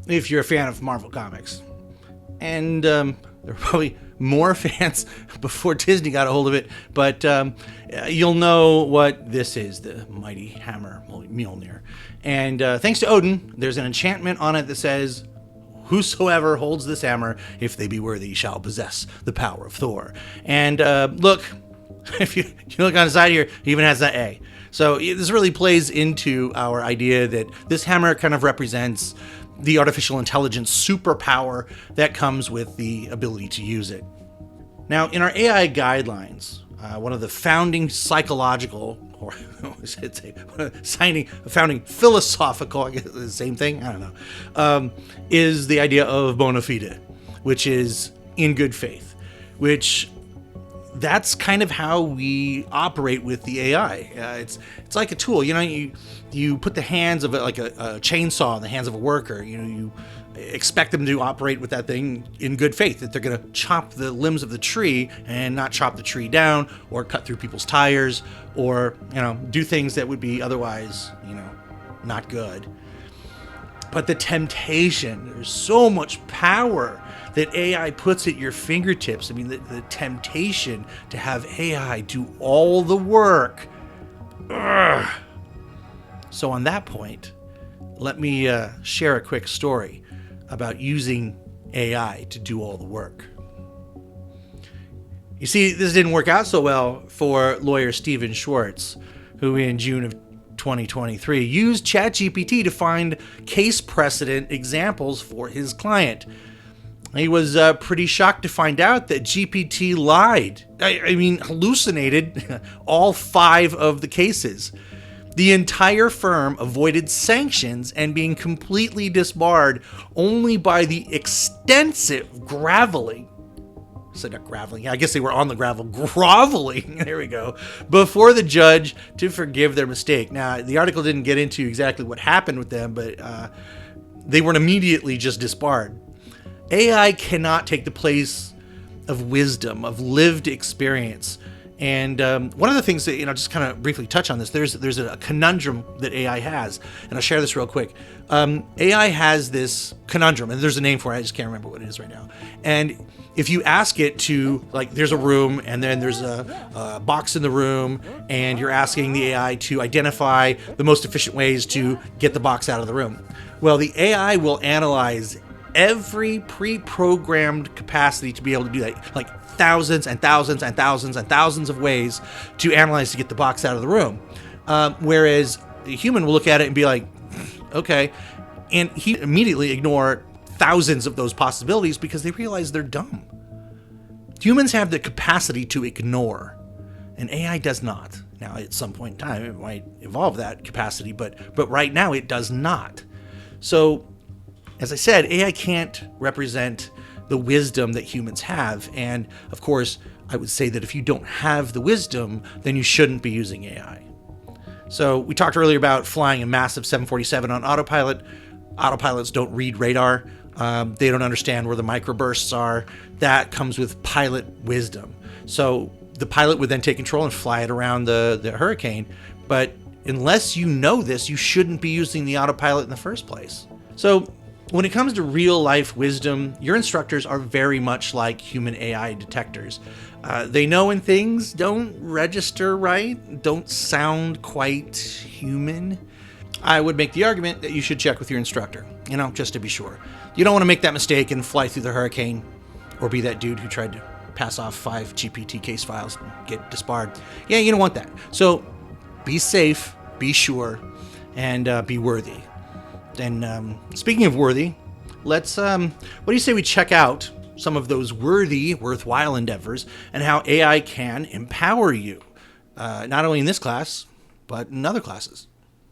if you're a fan of Marvel Comics. And there were probably more fans before Disney got a hold of it, but you'll know what this is, the mighty hammer Mjolnir. And thanks to Odin, there's an enchantment on it that says, whosoever holds this hammer, if they be worthy, shall possess the power of Thor. And look, if you look on the side here, it even has that A. So this really plays into our idea that this hammer kind of represents the artificial intelligence superpower that comes with the ability to use it. Now, in our AI guidelines, one of the founding psychological, or I should say, founding philosophical, I guess the same thing, I don't know, is the idea of Bona Fide, which is in good faith, which that's kind of how we operate with the AI. It's like a tool. You put the hands of like a chainsaw in the hands of a worker. You expect them to operate with that thing in good faith, that they're going to chop the limbs of the tree and not chop the tree down or cut through people's tires or do things that would be otherwise not good. But the temptation, there's so much power that AI puts at your fingertips. I mean, the temptation to have AI do all the work. Ugh. So on that point, let me share a quick story about using AI to do all the work. You see, this didn't work out so well for lawyer Stephen Schwartz, who in June of 2023 used ChatGPT to find case precedent examples for his client. He was pretty shocked to find out that GPT lied. I mean, hallucinated all 5 of the cases. The entire firm avoided sanctions and being completely disbarred only by the extensive groveling. So not graveling. I guess they were on the gravel. Groveling. There we go. Before the judge to forgive their mistake. Now, the article didn't get into exactly what happened with them, but they weren't immediately just disbarred. AI cannot take the place of wisdom, of lived experience. And one of the things that, just kind of briefly touch on this, there's a conundrum that AI has, and I'll share this real quick. AI has this conundrum, and there's a name for it, I just can't remember what it is right now. And if you ask it to, like, there's a room, and then there's a box in the room, and you're asking the AI to identify the most efficient ways to get the box out of the room. Well, the AI will analyze every pre-programmed capacity to be able to do that, like thousands and thousands and thousands and thousands of ways to analyze to get the box out of the room. Whereas the human will look at it and be like, okay, and he immediately ignore thousands of those possibilities because they realize they're dumb. Humans have the capacity to ignore, and AI does not. Now, at some point in time, it might evolve that capacity, but right now it does not. So, as I said, AI can't represent the wisdom that humans have. And of course, I would say that if you don't have the wisdom, then you shouldn't be using AI. So we talked earlier about flying a massive 747 on autopilot. Autopilots don't read radar. They don't understand where the microbursts are. That comes with pilot wisdom. So the pilot would then take control and fly it around the hurricane. But unless you know this, you shouldn't be using the autopilot in the first place. So when it comes to real life wisdom, your instructors are very much like human AI detectors. They know when things don't register right, don't sound quite human. I would make the argument that you should check with your instructor, just to be sure. You don't want to make that mistake and fly through the hurricane or be that dude who tried to pass off 5 GPT case files and get disbarred. Yeah, you don't want that. So be safe, be sure, and be worthy. And speaking of worthy, let's, what do you say we check out some of those worthwhile endeavors and how AI can empower you, not only in this class, but in other classes.